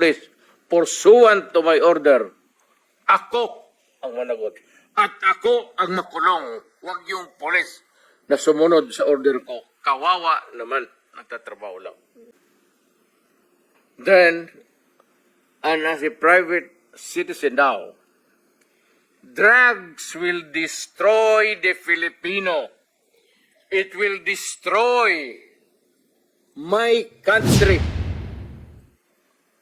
Please, pursuant to my order, ako ang managot. At ako ang makulong. Huwag yung polis na sumunod sa order ko. Kawawa naman, nagtatrabaho lang. Then, and as a private citizen now, drugs will destroy the Filipino. It will destroy my country.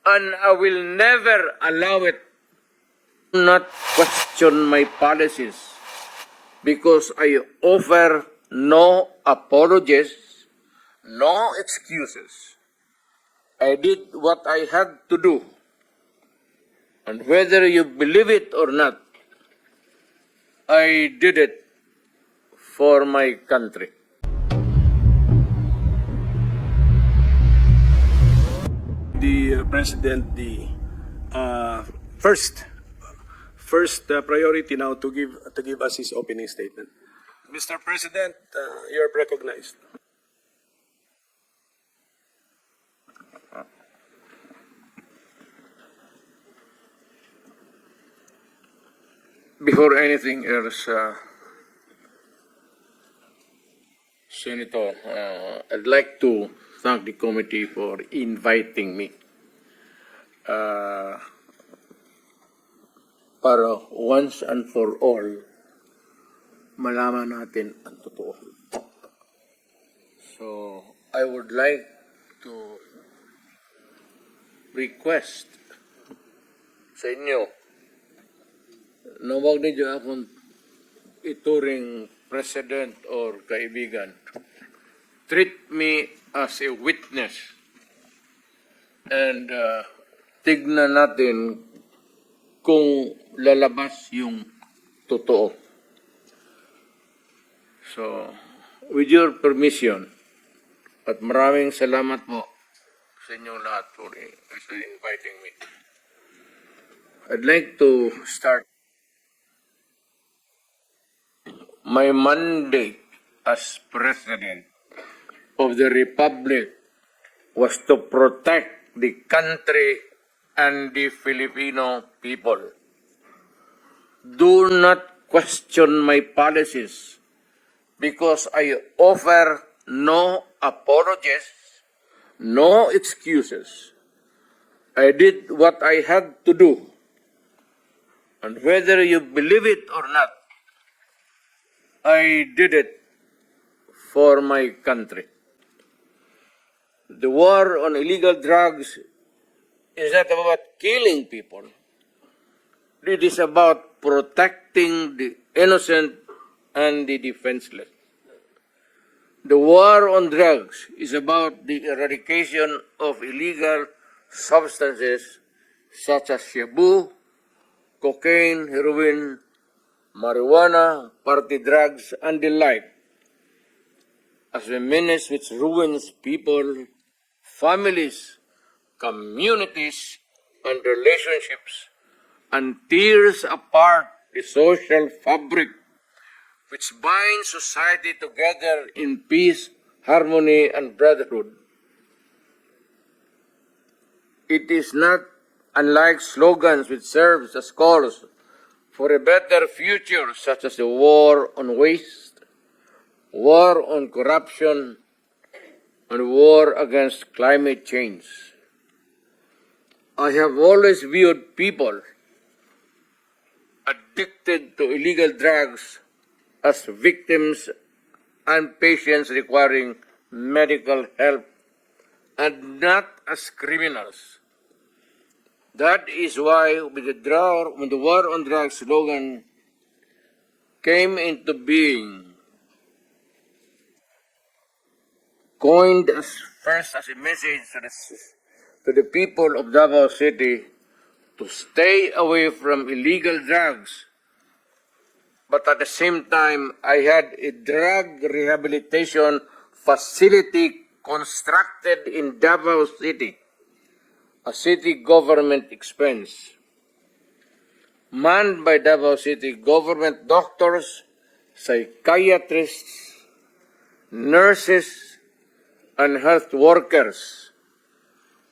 And I will never allow it. Not question my policies because I offer no apologies, no excuses. I did what I had to do. And whether you believe it or not, I did it for my country. The President, the first priority now to give us his opening statement. Mr. President, you're recognized. Before anything else, Senator, I'd like to thank the committee for inviting me para once and for all malaman natin ang totoo. So, I would like to request sa inyo na huwag ninyo akong ituring president or kaibigan. Treat me as a witness and tignan natin kung lalabas yung totoo. So, with your permission, at maraming salamat po sa inyong lahat for inviting me. I'd like to start my mandate as President of the Republic was to protect the country and the Filipino people. Do not question my policies because I offer no apologies, no excuses. I did what I had to do. And whether you believe it or not, I did it for my country. The war on illegal drugs is not about killing people. It is about protecting the innocent and the defenseless. The war on drugs is about the eradication of illegal substances such as shabu, cocaine, heroin, marijuana, party drugs, and the like, as a menace which ruins people, families, communities, and relationships, and tears apart the social fabric which binds society together in peace, harmony, and brotherhood. It is not unlike slogans which serve as calls for a better future, such as the war on waste, war on corruption, and war against climate change. I have always viewed people addicted to illegal drugs as victims and patients requiring medical help and not as criminals. That is why when the war on drugs slogan came into being, coined as first as a message to the people of Davao City to stay away from illegal drugs. But at the same time, I had a drug rehabilitation facility constructed in Davao City, a city government expense, manned by Davao City government doctors, psychiatrists, nurses, and health workers,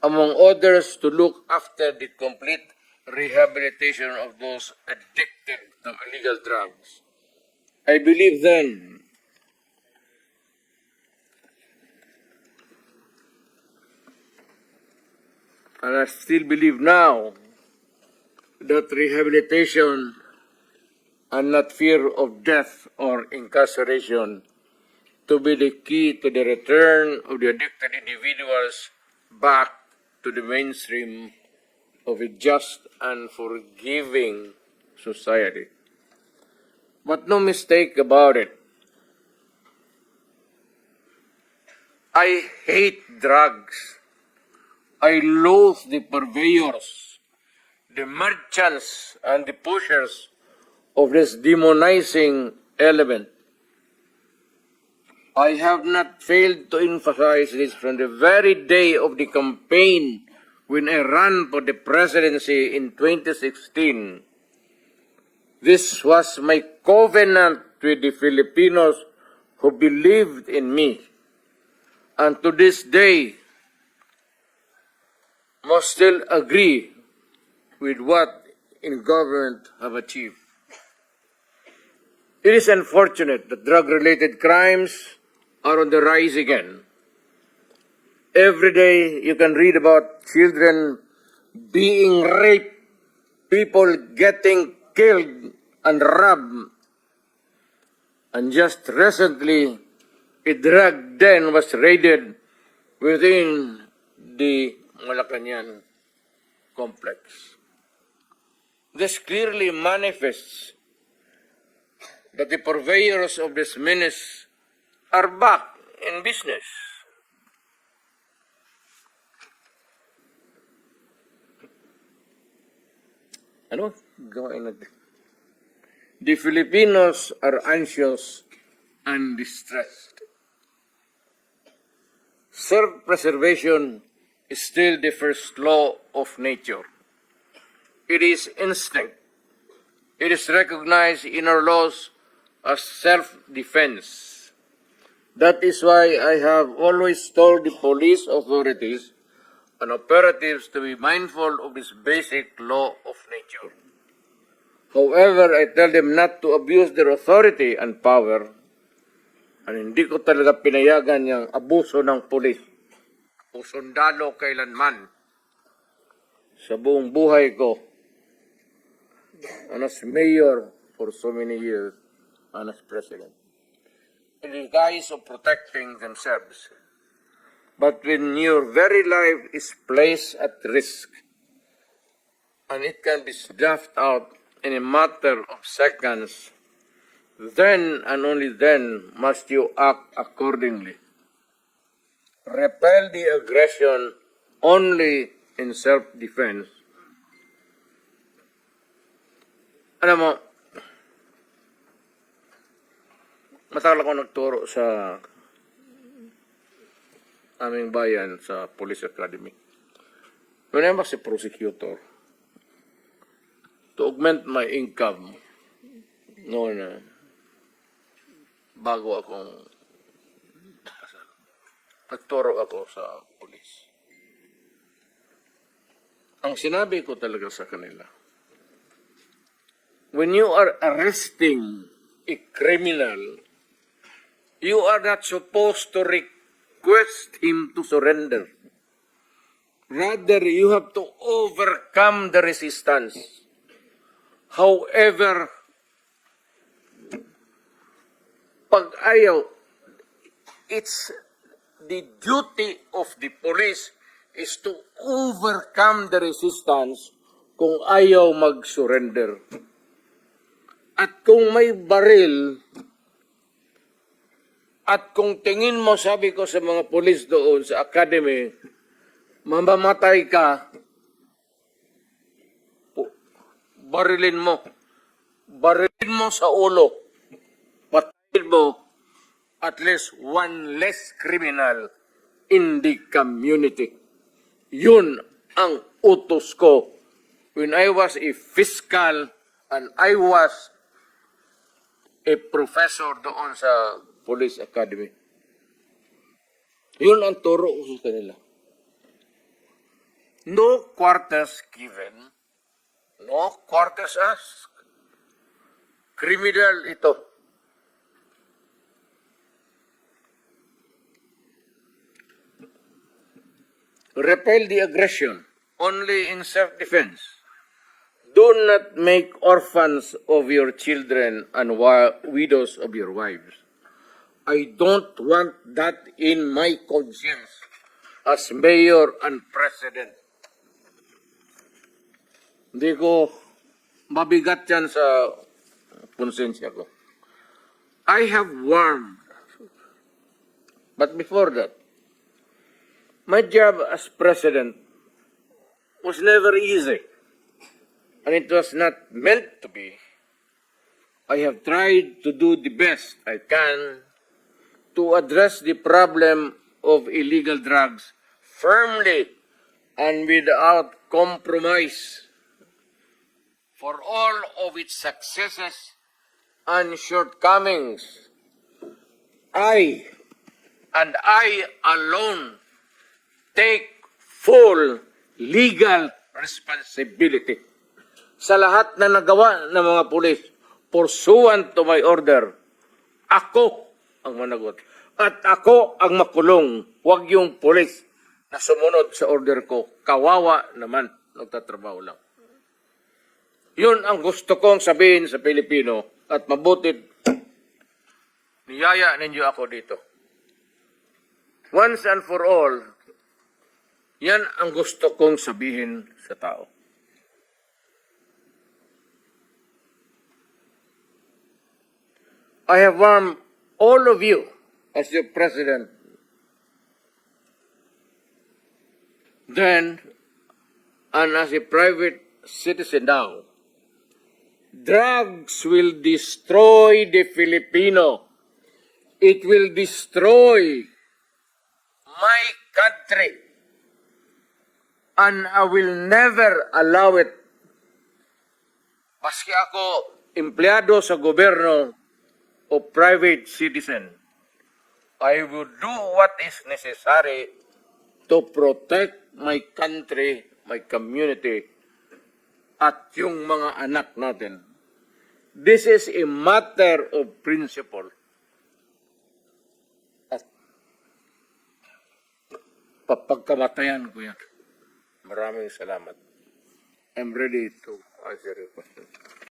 among others, to look after the complete rehabilitation of those addicted to illegal drugs. I believe then, and I still believe now, that rehabilitation and not fear of death or incarceration to be the key to the return of the addicted individuals back to the mainstream of a just and forgiving society. But no mistake about it, I hate drugs. I loathe the purveyors, the merchants, and the pushers of this demonizing element. I have not failed to emphasize this from the very day of the campaign when I ran for the presidency in 2016. This was my covenant with the Filipinos who believed in me. And to this day, must still agree with what in government have achieved. It is unfortunate that drug-related crimes are on the rise again. Every day you can read about children being raped, people getting killed and robbed. And just recently, a drug den was raided within the Malacanang complex. This clearly manifests that the purveyors of this menace are back in business. Ano? Gawain natin. The Filipinos are anxious and distressed. Self-preservation is still the first law of nature. It is instinct. It is recognized in our laws as self-defense. That is why I have always told the police authorities and operatives to be mindful of this basic law of nature. However, I tell them not to abuse their authority and power, and hindi ko talaga pinayagan yung abuso ng pulis o sundalo kailanman sa buong buhay ko, and as mayor for so many years, and as president. In the guise of protecting themselves. But when your very life is placed at risk, and it can be snuffed out in a matter of seconds, then and only then must you act accordingly. Repel the aggression only in self-defense. Alam mo, matagal ako nagturo sa aming bayan sa Police Academy. When I was a prosecutor, to augment my income, noon, bago akong nagturo ako sa police. Ang sinabi ko talaga sa kanila, when you are arresting a criminal, you are not supposed to request him to surrender. Rather, you have to overcome the resistance. However, pag ayaw, it's the duty of the police is to overcome the resistance kung ayaw mag-surrender. At kung may baril, at kung tingin mo, sabi ko sa mga pulis doon sa academy, mamamatay ka, barilin mo. Barilin mo sa ulo. Patayin mo at least one less criminal in the community. Yun ang utos ko when I was a fiscal and I was a professor doon sa Police Academy. Yun ang turo ko sa kanila. No quarters given, no quarters asked. Criminal ito. Repel the aggression only in self-defense. Do not make orphans of your children and widows of your wives. I don't want that in my conscience as mayor and president. Hindi ko mabigat yan sa konsensya ko. I have warned. But before that, my job as president was never easy. And it was not meant to be. I have tried to do the best I can to address the problem of illegal drugs firmly and without compromise. For all of its successes and shortcomings, I alone take full legal responsibility sa lahat na nagawa ng mga pulis pursuant to my order. Ako ang managot. At ako ang makulong. Huwag yung pulis na sumunod sa order ko. Kawawa naman. Nagtatrabaho lang. Yun ang gusto kong sabihin sa Pilipino at mabuti niyaya ninyo ako dito. Once and for all, yan ang gusto kong sabihin sa tao. I have warned all of you as your president then and as a private citizen now. Drugs will destroy the Filipino. It will destroy my country. And I will never allow it. Maski ako empleyado sa gobyerno o private citizen, I will do what is necessary to protect my country, my community, at yung mga anak natin. This is a matter of principle. At papagkamatayan ko yan. Maraming salamat. I'm ready to answer your question.